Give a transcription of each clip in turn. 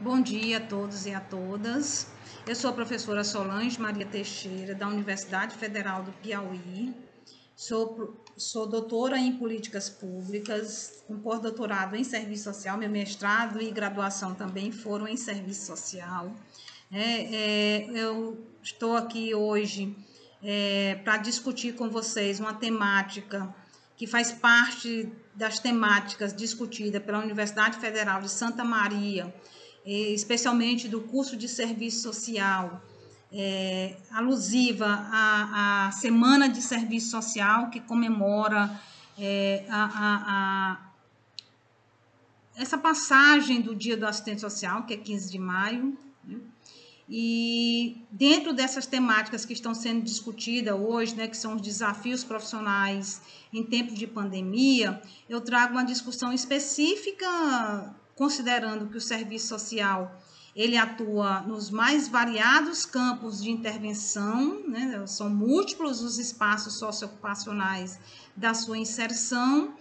Bom dia a todos e a todas. Eu sou a professora Solange Maria Teixeira, da Universidade Federal do Piauí. Sou doutora em Políticas Públicas, com pós-doutorado em Serviço Social. Meu mestrado e graduação também foram em Serviço Social. Eu estou aqui hoje para discutir com vocês uma temática que faz parte das temáticas discutidas pela Universidade Federal de Santa Maria, especialmente do curso de Serviço Social, alusiva à Semana de Serviço Social, que comemora essa passagem do Dia do Assistente Social, que é 15 de maio, né? E dentro dessas temáticas que estão sendo discutidas hoje, né, que são os desafios profissionais em tempos de pandemia, eu trago uma discussão específica, considerando que o serviço social ele atua nos mais variados campos de intervenção, né, são múltiplos os espaços socioocupacionais da sua inserção.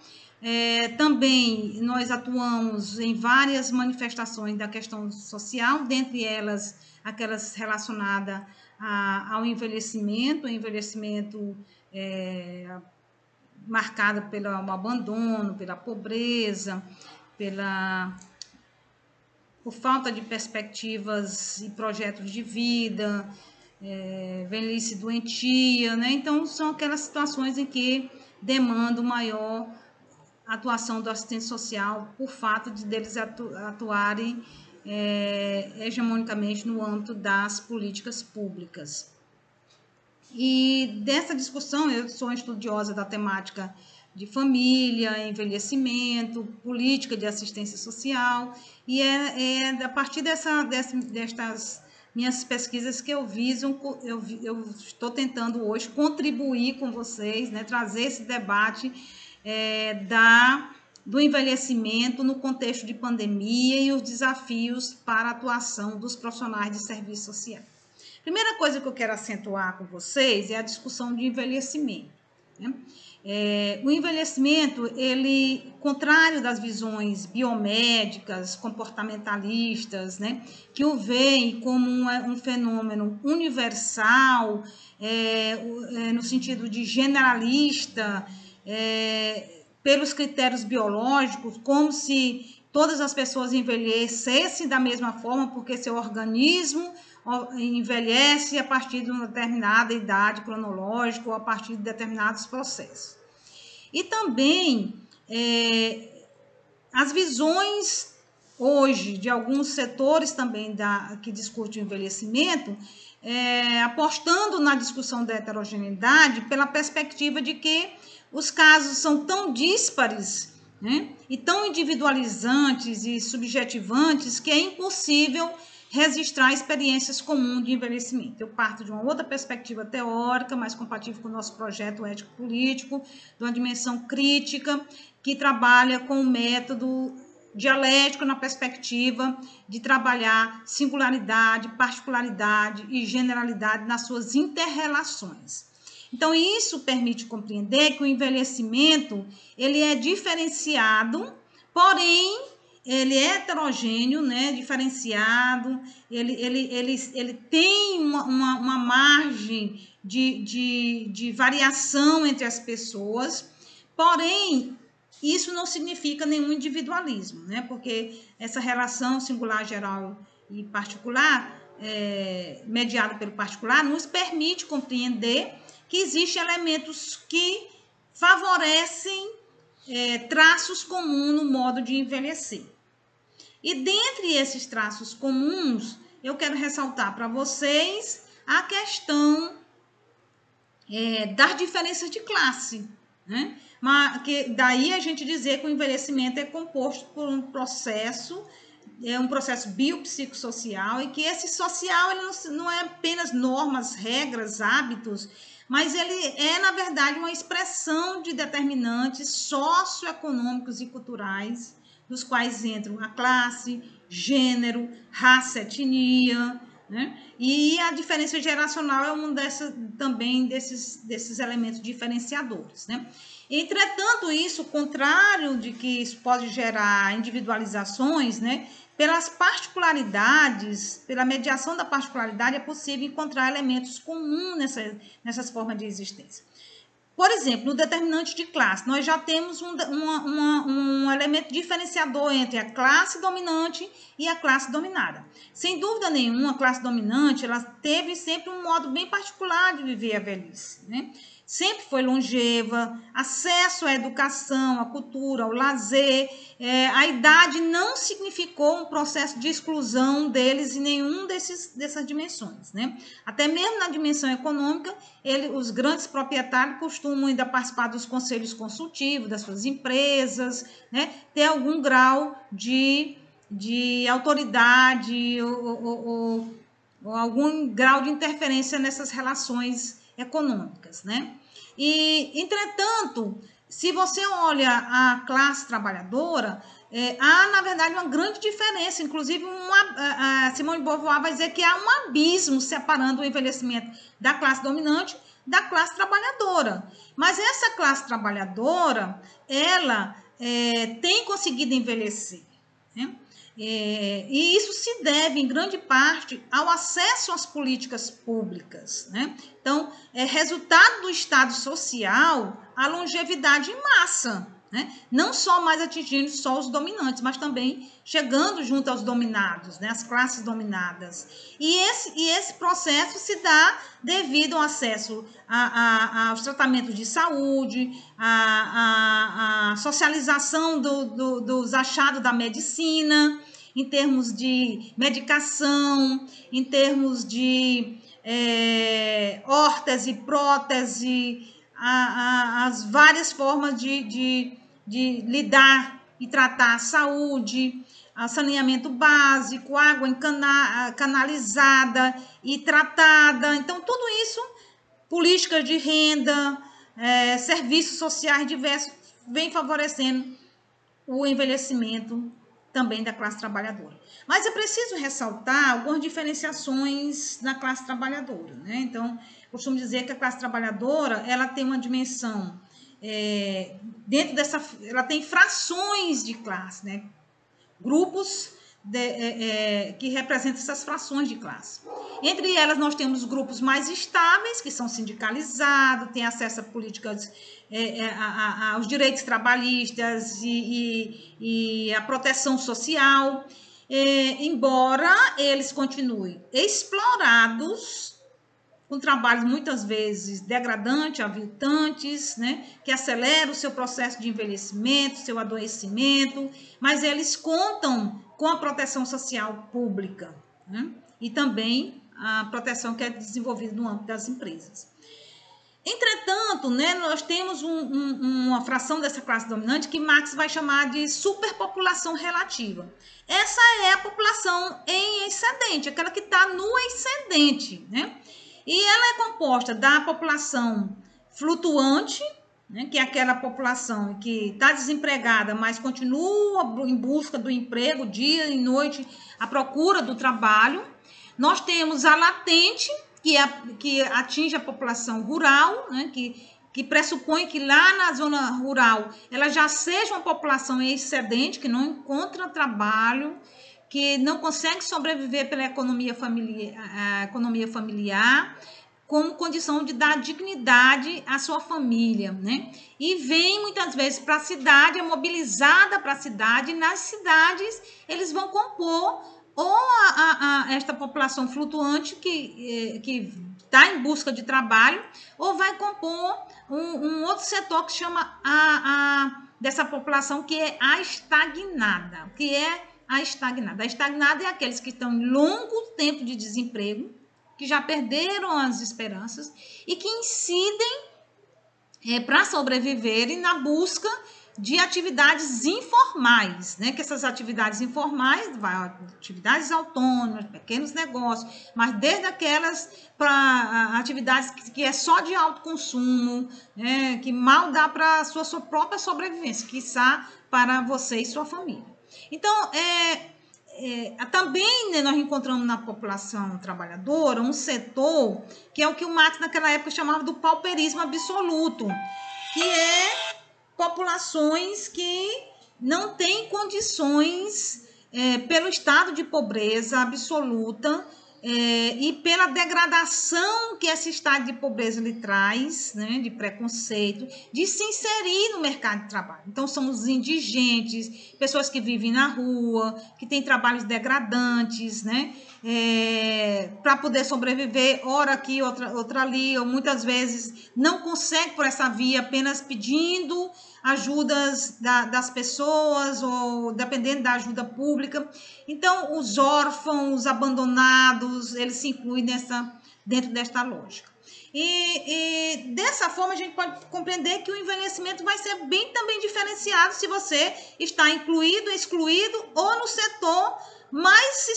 Também nós atuamos em várias manifestações da questão social, dentre elas aquelas relacionadas ao envelhecimento, marcado pelo abandono, pela pobreza, por falta de perspectivas e projetos de vida, velhice doentia, né? Então, são aquelas situações em que demandam maior atuação do assistente social por fato de deles atuarem hegemonicamente no âmbito das políticas públicas. E dessa discussão, eu sou estudiosa da temática de família, envelhecimento, política de assistência social, e a partir destas minhas pesquisas que eu estou tentando hoje contribuir com vocês, né, trazer esse debate do envelhecimento no contexto de pandemia e os desafios para a atuação dos profissionais de serviço social. Primeira coisa que eu quero acentuar com vocês é a discussão de envelhecimento, né? O envelhecimento, ele, contrário das visões biomédicas, comportamentalistas, né, que o veem como um fenômeno universal, no sentido de generalista, pelos critérios biológicos, como se todas as pessoas envelhecessem da mesma forma, porque seu organismo envelhece a partir de uma determinada idade cronológica ou a partir de determinados processos. E também as visões hoje de alguns setores também que discutem o envelhecimento, apostando na discussão da heterogeneidade pela perspectiva de que os casos são tão díspares, né, e tão individualizantes e subjetivantes que é impossível registrar experiências comuns de envelhecimento. Eu parto de uma outra perspectiva teórica, mais compatível com o nosso projeto ético-político, de uma dimensão crítica, que trabalha com o método dialético na perspectiva de trabalhar singularidade, particularidade e generalidade nas suas interrelações. Então, isso permite compreender que o envelhecimento ele é diferenciado, porém, ele é heterogêneo, né, diferenciado, ele tem uma margem de variação entre as pessoas, porém, isso não significa nenhum individualismo, né, porque essa relação singular, geral e particular, mediada pelo particular, nos permite compreender que existem elementos que favorecem traços comuns no modo de envelhecer. E dentre esses traços comuns, eu quero ressaltar para vocês a questão das diferenças de classe, né? Mas que daí a gente dizer que o envelhecimento é composto por um processo biopsicossocial, e que esse social ele não é apenas normas, regras, hábitos, mas ele é, na verdade, uma expressão de determinantes socioeconômicos e culturais, dos quais entram a classe, gênero, raça, etnia, né? E a diferença geracional é um também desses elementos diferenciadores, né? Entretanto, isso, contrário de que isso pode gerar individualizações, né? Pelas particularidades, pela mediação da particularidade, é possível encontrar elementos comuns nessas formas de existência. Por exemplo, no determinante de classe, nós já temos um elemento diferenciador entre a classe dominante e a classe dominada. Sem dúvida nenhuma, a classe dominante ela teve sempre um modo bem particular de viver a velhice, né? Sempre foi longeva, acesso à educação, à cultura, ao lazer. A idade não significou um processo de exclusão deles em nenhum dessas dimensões, né? Até mesmo na dimensão econômica, os grandes proprietários costumam ainda participar dos conselhos consultivos das suas empresas, né? Ter algum grau de autoridade ou algum grau de interferência nessas relações econômicas, né? E, entretanto, se você olha a classe trabalhadora, há, na verdade, uma grande diferença. Inclusive, a Simone de Beauvoir vai dizer que há um abismo separando o envelhecimento da classe dominante da classe trabalhadora. Mas essa classe trabalhadora, ela tem conseguido envelhecer, né? E isso se deve, em grande parte, ao acesso às políticas públicas, né? Então, é resultado do Estado social a longevidade em massa, né? Não só mais atingindo só os dominantes, mas também chegando junto aos dominados, né? As classes dominadas. E esse processo se dá devido ao acesso aos tratamentos de saúde, à socialização dos achados da medicina, em termos de medicação, em termos de órtese, prótese, as várias formas de lidar e tratar a saúde, saneamento básico, água canalizada e tratada. Então, tudo isso, políticas de renda, serviços sociais diversos, vem favorecendo o envelhecimento também da classe trabalhadora. Mas é preciso ressaltar algumas diferenciações na classe trabalhadora, né? Então, costumo dizer que a classe trabalhadora, ela tem uma dimensão, dentro dessa, ela tem frações de classe, né? Grupos que representam essas frações de classe. Entre elas, nós temos grupos mais estáveis, que são sindicalizados, têm acesso a políticas, aos direitos trabalhistas e à proteção social, embora eles continuem explorados, com trabalhos muitas vezes degradantes, aviltantes, né, que aceleram o seu processo de envelhecimento, seu adoecimento, mas eles contam com a proteção social pública, né, e também a proteção que é desenvolvida no âmbito das empresas. Entretanto, né, nós temos uma fração dessa classe dominante que Marx vai chamar de superpopulação relativa. Essa é a população em excedente, aquela que está no excedente, né? E ela é composta da população flutuante, né, que é aquela população que está desempregada, mas continua em busca do emprego, dia e noite, à procura do trabalho. Nós temos a latente, que atinge a população rural, né, que pressupõe que lá na zona rural ela já seja uma população excedente, que não encontra trabalho, que não consegue sobreviver pela economia familiar, como condição de dar dignidade à sua família, né? E vem muitas vezes para a cidade, é mobilizada para a cidade, e nas cidades eles vão compor ou esta população flutuante que está em busca de trabalho, ou vai compor um outro setor que chama dessa população que é a estagnada, que é a estagnada. A estagnada é aqueles que estão em longo tempo de desemprego, que já perderam as esperanças e que incidem para sobreviverem na busca de atividades informais, né? Que essas atividades informais, atividades autônomas, pequenos negócios, mas desde aquelas para atividades que é só de autoconsumo, né? Que mal dá para a sua própria sobrevivência, quiçá para você e sua família. Então, também, né, nós encontramos na população trabalhadora um setor que é o que o Marx naquela época chamava do pauperismo absoluto, que é populações que não têm condições pelo estado de pobreza absoluta e pela degradação que esse estado de pobreza lhe traz, né, de preconceito, de se inserir no mercado de trabalho. Então, são os indigentes, pessoas que vivem na rua, que têm trabalhos degradantes, né, para poder sobreviver, ora aqui, outra ali, ou muitas vezes não consegue por essa via, apenas pedindo ajudas das pessoas ou dependendo da ajuda pública. Então, os órfãos, abandonados, eles se incluem dentro desta lógica. E dessa forma a gente pode compreender que o envelhecimento vai ser bem também diferenciado se você está incluído, excluído ou no setor mais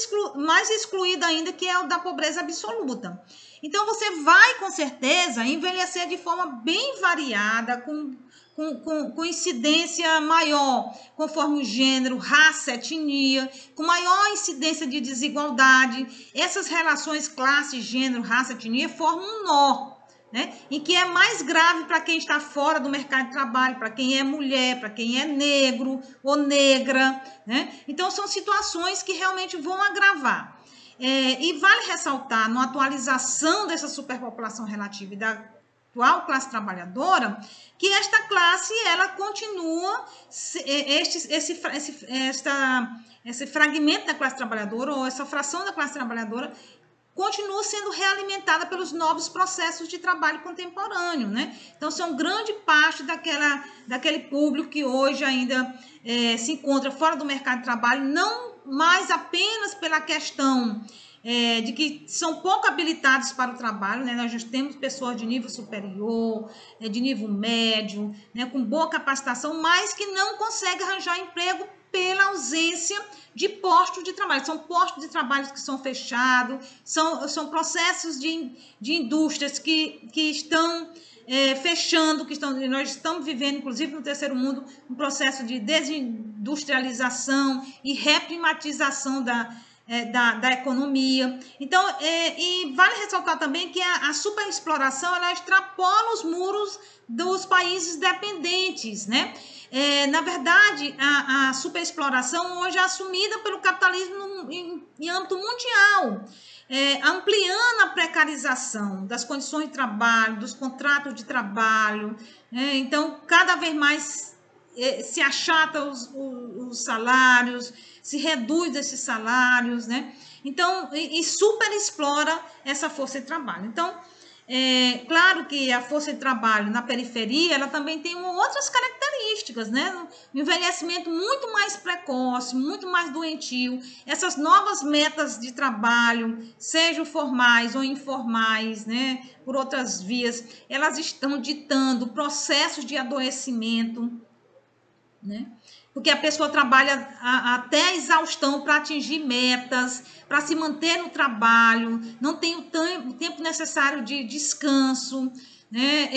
excluído ainda, que é o da pobreza absoluta. Então, você vai, com certeza, envelhecer de forma bem variada, com incidência maior, conforme o gênero, raça, etnia, com maior incidência de desigualdade. Essas relações classe, gênero, raça, etnia formam um nó, né? Em que é mais grave para quem está fora do mercado de trabalho, para quem é mulher, para quem é negro ou negra, né? Então, são situações que realmente vão agravar. E vale ressaltar, na atualização dessa superpopulação relativa e da atual classe trabalhadora, que esta classe, ela continua, esse fragmento da classe trabalhadora, ou essa fração da classe trabalhadora, continua sendo realimentada pelos novos processos de trabalho contemporâneo, né? Então, são grande parte daquele público que hoje ainda se encontra fora do mercado de trabalho, não mais apenas pela questão de que são pouco habilitados para o trabalho, né? Nós já temos pessoas de nível superior, de nível médio, né? Com boa capacitação, mas que não conseguem arranjar emprego pela ausência de postos de trabalho. São postos de trabalho que são fechados, são processos de indústrias que estão fechando, nós estamos vivendo, inclusive no terceiro mundo, um processo de desindustrialização e reprimatização da economia. Então, e vale ressaltar também que a superexploração, ela extrapola os muros dos países dependentes, né? Na verdade, a superexploração hoje é assumida pelo capitalismo em âmbito mundial, ampliando a precarização das condições de trabalho, dos contratos de trabalho, né? Então, cada vez mais se achata os salários, se reduz esses salários, né? Então, e superexplora essa força de trabalho. Então, claro que a força de trabalho na periferia, ela também tem outras características, né? Um envelhecimento muito mais precoce, muito mais doentio. Essas novas metas de trabalho, sejam formais ou informais, né? Por outras vias, elas estão ditando processos de adoecimento, né? Porque a pessoa trabalha até a exaustão para atingir metas, para se manter no trabalho, não tem o tempo necessário de descanso, né?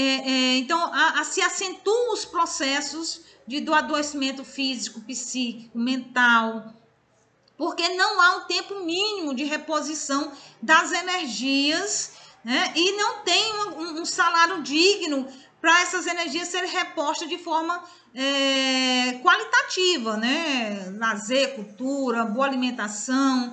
Então, se acentuam os processos do adoecimento físico, psíquico, mental, porque não há um tempo mínimo de reposição das energias, né? E não tem um salário digno para essas energias serem repostas de forma qualitativa, né? Lazer, cultura, boa alimentação,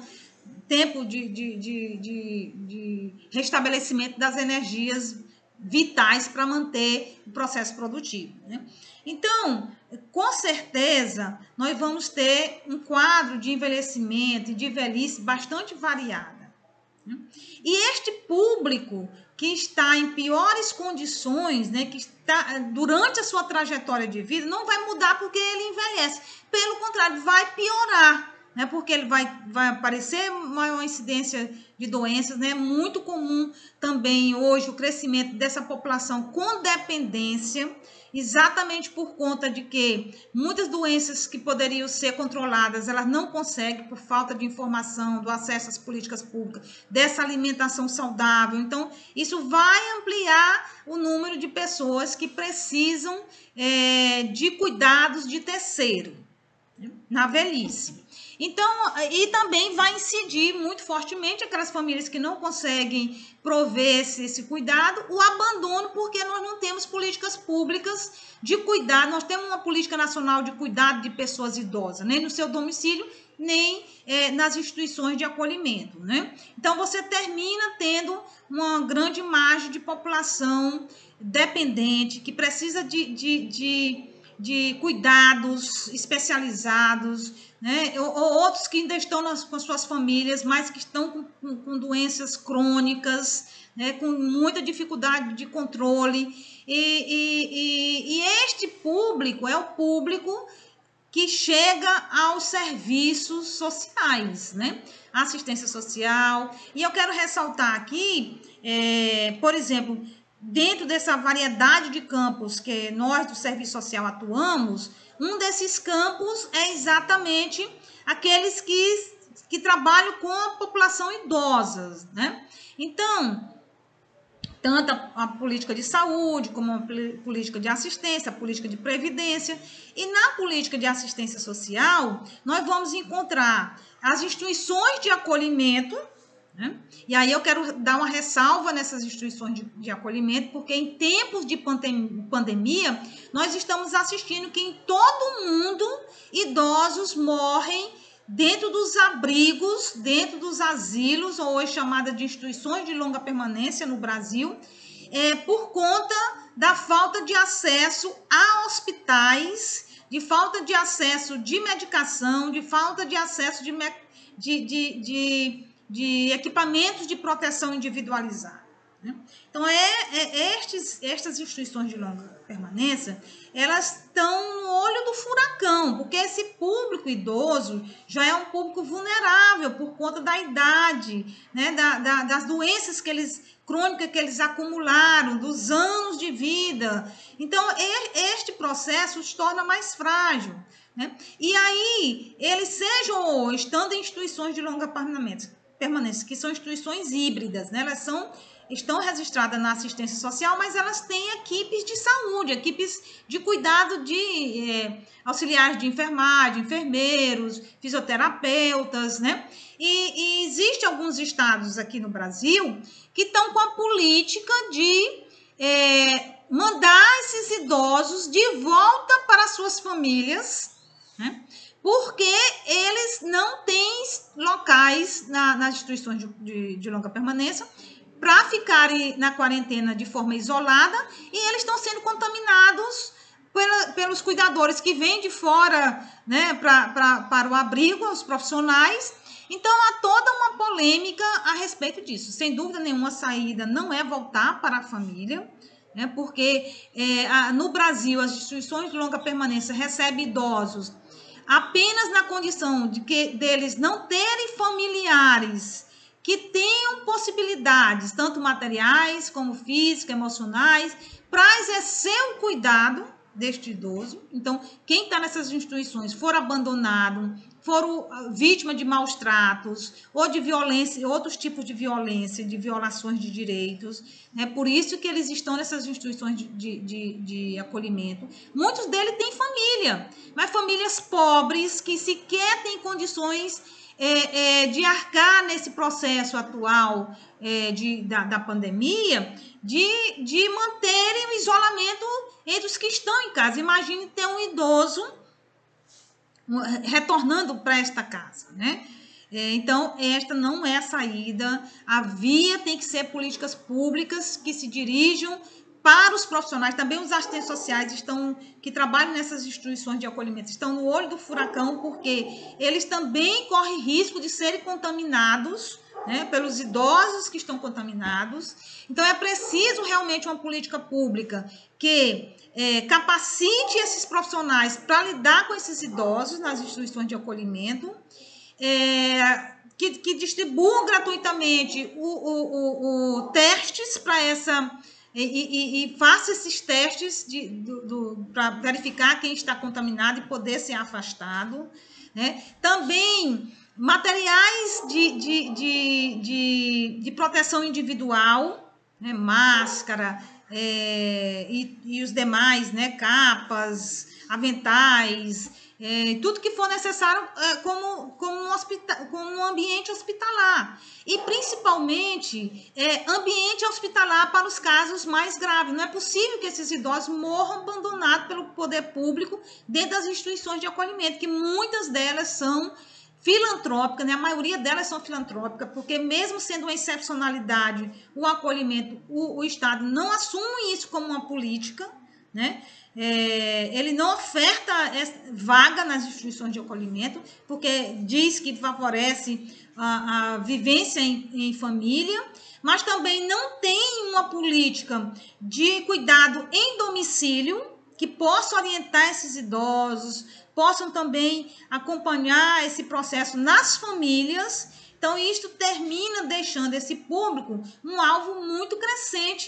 tempo de restabelecimento das energias vitais para manter o processo produtivo, né? Então, com certeza, nós vamos ter um quadro de envelhecimento e de velhice bastante variada, né? E este público que está em piores condições, né, que está durante a sua trajetória de vida, não vai mudar porque ele envelhece. Pelo contrário, vai piorar, né, porque ele vai aparecer maior incidência de doenças, né? Muito comum também hoje o crescimento dessa população com dependência, exatamente por conta de que muitas doenças que poderiam ser controladas, elas não conseguem por falta de informação, do acesso às políticas públicas, dessa alimentação saudável. Então, isso vai ampliar o número de pessoas que precisam de cuidados de terceiro, né, na velhice. Então, e também vai incidir muito fortemente aquelas famílias que não conseguem prover esse cuidado, o abandono, porque nós não temos políticas públicas de cuidado, nós temos uma política nacional de cuidado de pessoas idosas, nem no seu domicílio, nem nas instituições de acolhimento, né? Então, você termina tendo uma grande margem de população dependente, que precisa de cuidados especializados, né? Ou outros que ainda estão com suas famílias, mas que estão com doenças crônicas, né? Com muita dificuldade de controle. E este público é o público que chega aos serviços sociais, né? Assistência social. E eu quero ressaltar aqui, por exemplo, dentro dessa variedade de campos que nós do serviço social atuamos, um desses campos é exatamente aqueles que trabalham com a população idosa, né? Então, tanto a política de saúde, como a política de assistência, a política de previdência. E na política de assistência social, nós vamos encontrar as instituições de acolhimento, né? E aí eu quero dar uma ressalva nessas instituições de acolhimento, porque em tempos de pandemia, nós estamos assistindo que em todo mundo idosos morrem dentro dos abrigos, dentro dos asilos, ou hoje chamada de instituições de longa permanência no Brasil, por conta da falta de acesso a hospitais, de falta de acesso de medicação, de falta de acesso de equipamentos de proteção individualizada, né? Então, estas instituições de longa permanência, elas estão no olho do furacão, porque esse público idoso já é um público vulnerável por conta da idade, né, das doenças crônicas que eles acumularam, dos anos de vida. Então, este processo os torna mais frágil, né? E aí, eles sejam, estando em instituições de longa permanência, que são instituições híbridas, né? Elas estão registradas na assistência social, mas elas têm equipes de saúde, equipes de cuidado de auxiliares de enfermagem, enfermeiros, fisioterapeutas, né? E existem alguns estados aqui no Brasil que estão com a política de mandar esses idosos de volta para suas famílias, né? Porque eles não têm locais nas instituições de longa permanência para ficarem na quarentena de forma isolada, e eles estão sendo contaminados pelos cuidadores que vêm de fora, né, para o abrigo, os profissionais. Então, há toda uma polêmica a respeito disso. Sem dúvida nenhuma, a saída não é voltar para a família, né, porque no Brasil, as instituições de longa permanência recebem idosos apenas na condição deles não terem familiares que tenham possibilidades, tanto materiais como físicas, emocionais, para exercer o cuidado deste idoso. Então, quem está nessas instituições for abandonado, for vítima de maus tratos, ou de violência, outros tipos de violência, de violações de direitos, né? Por isso que eles estão nessas instituições de acolhimento. Muitos deles têm família, mas famílias pobres que sequer têm condições de arcar nesse processo atual da pandemia, de manterem o isolamento entre os que estão em casa. Imagine ter um idoso retornando para esta casa, né? Então, esta não é a saída. A via tem que ser políticas públicas que se dirijam para os profissionais. Também os assistentes sociais que trabalham nessas instituições de acolhimento estão no olho do furacão, porque eles também correm risco de serem contaminados, né, pelos idosos que estão contaminados. Então, é preciso realmente uma política pública que capacite esses profissionais para lidar com esses idosos nas instituições de acolhimento, que distribuam gratuitamente testes para e faça esses testes para verificar quem está contaminado e poder ser afastado, né? Também materiais de proteção individual, né? Máscara e os demais, né? Capas, aventais, tudo que for necessário como um ambiente hospitalar. E, principalmente, ambiente hospitalar para os casos mais graves. Não é possível que esses idosos morram abandonados pelo poder público dentro das instituições de acolhimento, que muitas delas são filantrópicas, né? A maioria delas são filantrópicas, porque mesmo sendo uma excepcionalidade, o acolhimento, o Estado não assume isso como uma política, né? Ele não oferta vaga nas instituições de acolhimento, porque diz que favorece a vivência em família, mas também não tem uma política de cuidado em domicílio que possa orientar esses idosos, possam também acompanhar esse processo nas famílias. Então, isto termina deixando esse público um alvo muito crescente,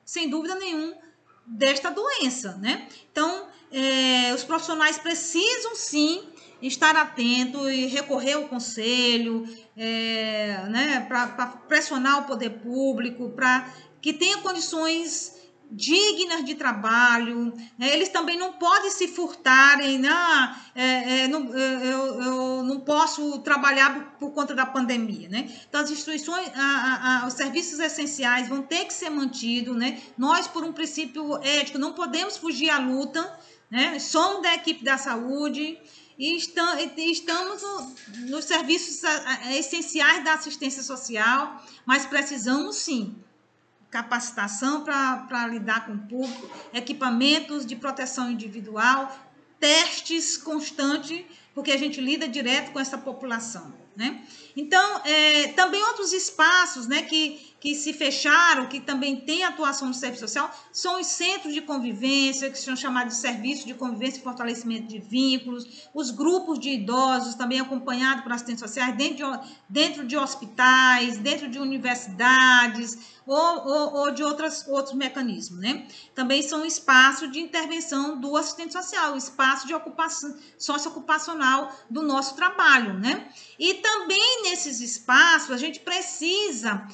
sem dúvida nenhuma, desta doença, né? Então, os profissionais precisam, sim, estar atentos e recorrer ao conselho, né, para pressionar o poder público, para que tenha condições dignas de trabalho, né? Eles também não podem se furtarem, eu não posso trabalhar por conta da pandemia, né? Então, as instituições, os serviços essenciais vão ter que ser mantidos, né? Nós, por um princípio ético, não podemos fugir à luta, né? Somos da equipe da saúde e estamos nos serviços essenciais da assistência social, mas precisamos, sim, capacitação para lidar com o público, equipamentos de proteção individual, testes constantes, porque a gente lida direto com essa população, né? Então, também outros espaços, né, que se fecharam, que também tem atuação do serviço social, são os centros de convivência, que são chamados de serviços de convivência e fortalecimento de vínculos, os grupos de idosos, também acompanhados por assistentes sociais, dentro de hospitais, dentro de universidades, ou de outros mecanismos, né? Também são espaços de intervenção do assistente social, espaço de ocupação socioocupacional do nosso trabalho, né? E também nesses espaços a gente precisa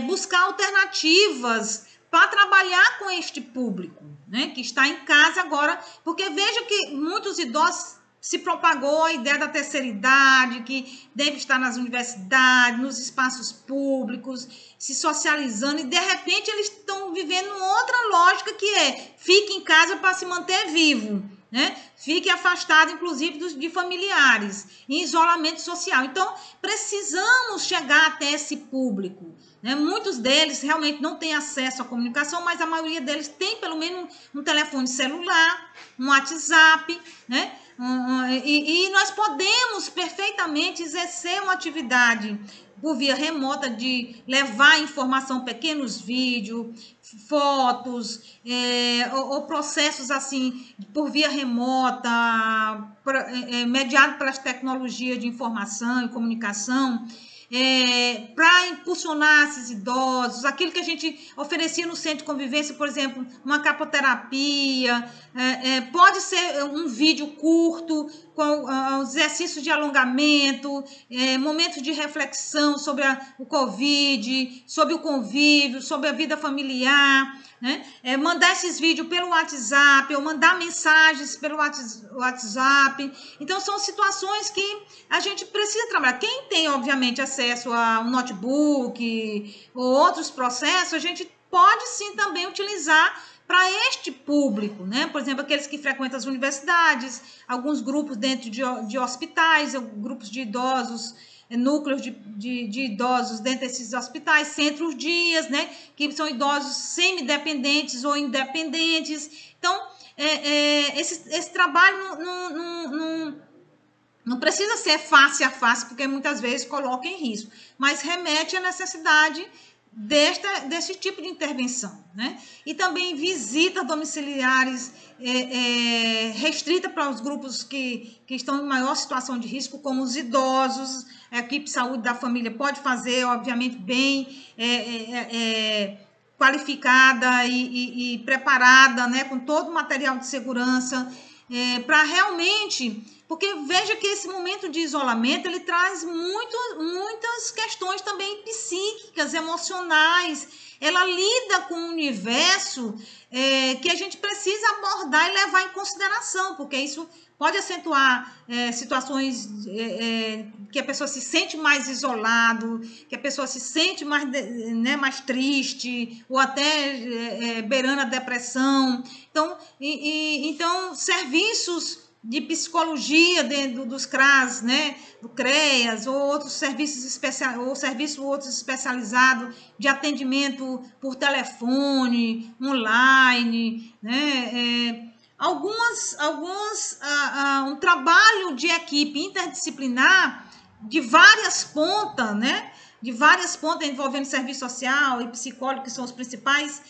buscar alternativas para trabalhar com este público, né? Que está em casa agora, porque veja que muitos idosos se propagou a ideia da terceira idade, que deve estar nas universidades, nos espaços públicos, se socializando, e de repente eles estão vivendo outra lógica, que fique em casa para se manter vivo, né? Fique afastado, inclusive, de familiares, em isolamento social. Então, precisamos chegar até esse público, né? Muitos deles realmente não têm acesso à comunicação, mas a maioria deles tem pelo menos um telefone celular, um WhatsApp, né? E nós podemos perfeitamente exercer uma atividade por via remota de levar informação, pequenos vídeos, fotos, ou processos assim por via remota, mediado pelas tecnologias de informação e comunicação, para impulsionar esses idosos, aquilo que a gente oferecia no centro de convivência, por exemplo, uma capoterapia, pode ser um vídeo curto com exercícios de alongamento, momentos de reflexão sobre o Covid, sobre o convívio, sobre a vida familiar, né? Mandar esses vídeos pelo WhatsApp, ou mandar mensagens pelo WhatsApp. Então, são situações que a gente precisa trabalhar. Quem tem, obviamente, acesso a um notebook ou outros processos, a gente pode sim também utilizar para este público, né? Por exemplo, aqueles que frequentam as universidades, alguns grupos dentro de hospitais, grupos de idosos, núcleos de idosos dentro desses hospitais, centros-dias, né? Que são idosos semi-dependentes ou independentes. Então, esse trabalho não precisa ser face a face, porque muitas vezes coloca em risco, mas remete à necessidade desse tipo de intervenção, né? E também visitas domiciliares restritas para os grupos que estão em maior situação de risco, como os idosos. A equipe de saúde da família pode fazer, obviamente, bem qualificada e preparada, né, com todo o material de segurança, para realmente... Porque veja que esse momento de isolamento, ele traz muitas questões também psíquicas, emocionais. Ela lida com um universo que a gente precisa abordar e levar em consideração, porque isso pode acentuar situações que a pessoa se sente mais isolado, que a pessoa se sente mais, né, mais triste, ou até beirando a depressão. Então, serviços de psicologia dentro dos CRAS, né, do CREAS, ou outros serviços especializados de atendimento por telefone, online, né, um trabalho de equipe interdisciplinar de várias pontas, né, de várias pontas envolvendo serviço social e psicólogo, que são os principais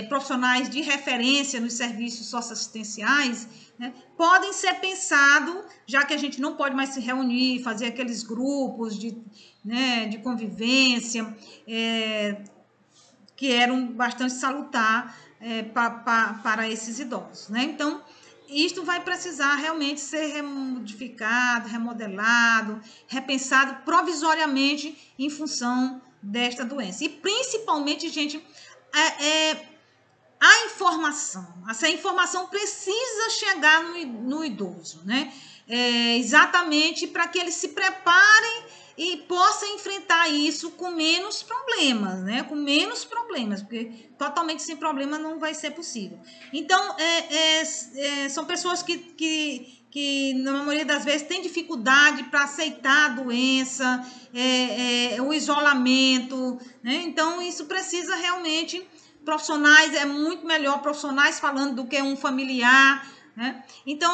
profissionais de referência nos serviços socioassistenciais, né, podem ser pensados, já que a gente não pode mais se reunir, fazer aqueles grupos de convivência, que eram bastante salutar para esses idosos, né? Então, isto vai precisar realmente ser modificado, remodelado, repensado provisoriamente em função desta doença. E, principalmente, gente, a informação. Essa informação precisa chegar no idoso, né? Exatamente para que eles se preparem e possam enfrentar isso com menos problemas, né? Com menos problemas, porque totalmente sem problema não vai ser possível. Então, são pessoas que, na maioria das vezes, têm dificuldade para aceitar a doença, o isolamento, né? Então, isso precisa realmente... Profissionais, é muito melhor profissionais falando do que um familiar, né? Então,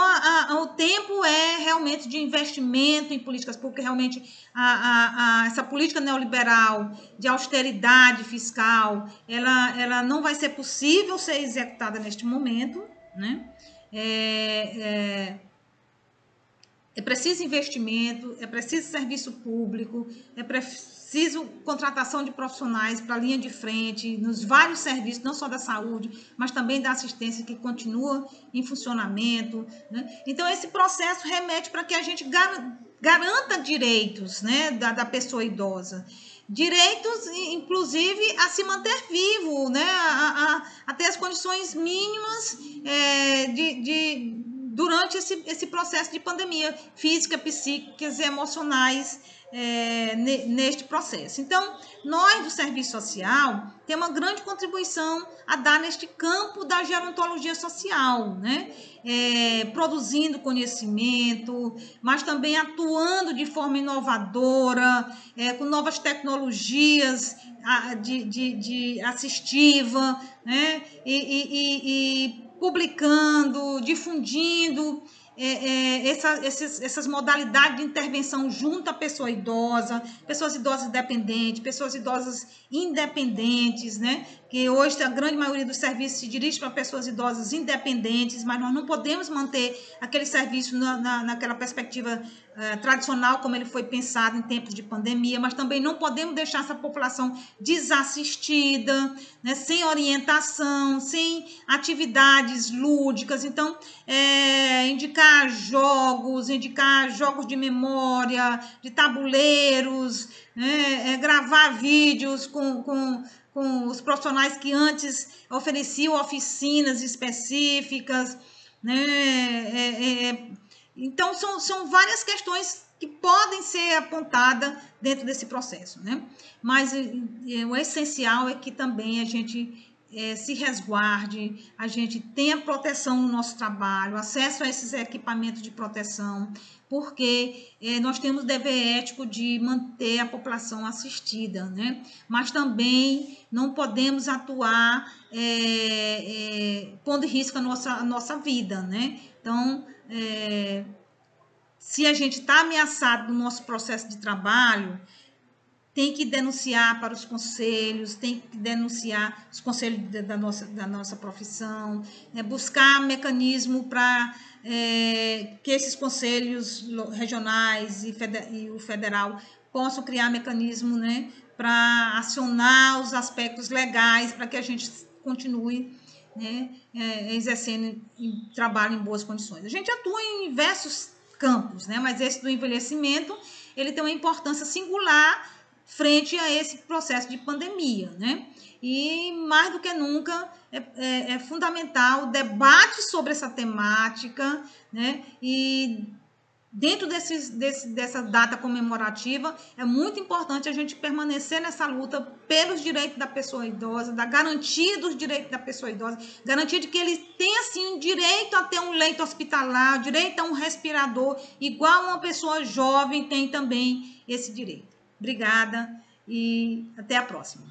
o tempo é realmente de investimento em políticas públicas, realmente essa política neoliberal de austeridade fiscal, ela não vai ser possível ser executada neste momento, né? É preciso investimento, é preciso serviço público, é preciso contratação de profissionais para a linha de frente, nos vários serviços, não só da saúde, mas também da assistência que continua em funcionamento, né? Então, esse processo remete para que a gente garanta direitos, né, da pessoa idosa. Direitos, inclusive, a se manter vivo, né, a ter as condições mínimas durante esse processo de pandemia, física, psíquicas e emocionais neste processo. Então, nós do serviço social temos uma grande contribuição a dar neste campo da gerontologia social, né? Produzindo conhecimento, mas também atuando de forma inovadora, com novas tecnologias de assistiva, né? E publicando, difundindo essas modalidades de intervenção junto à pessoa idosa, pessoas idosas dependentes, pessoas idosas independentes, né? Que hoje a grande maioria dos serviços se dirige para pessoas idosas independentes, mas nós não podemos manter aquele serviço naquela perspectiva tradicional, como ele foi pensado em tempos de pandemia, mas também não podemos deixar essa população desassistida, né, sem orientação, sem atividades lúdicas. Então, indicar jogos de memória, de tabuleiros, né, gravar vídeos com os profissionais que antes ofereciam oficinas específicas, né? Então, são várias questões que podem ser apontadas dentro desse processo, né? Mas o essencial é que também a gente se resguarde, a gente tenha proteção no nosso trabalho, acesso a esses equipamentos de proteção, porque nós temos dever ético de manter a população assistida, né? Mas também não podemos atuar pondo em risco a nossa vida, né? Então, se a gente está ameaçado no nosso processo de trabalho, tem que denunciar para os conselhos, tem que denunciar os conselhos da nossa profissão, buscar mecanismo para que esses conselhos regionais e o federal possam criar mecanismo, né, para acionar os aspectos legais para que a gente continue, né, exercendo trabalho em boas condições. A gente atua em diversos campos, né, mas esse do envelhecimento, ele tem uma importância singular frente a esse processo de pandemia, né? E mais do que nunca é fundamental o debate sobre essa temática, né? E dentro dessa data comemorativa, é muito importante a gente permanecer nessa luta pelos direitos da pessoa idosa, da garantia dos direitos da pessoa idosa, garantia de que ele tenha, sim, o direito a ter um leito hospitalar, o direito a um respirador, igual uma pessoa jovem tem também esse direito. Obrigada e até a próxima.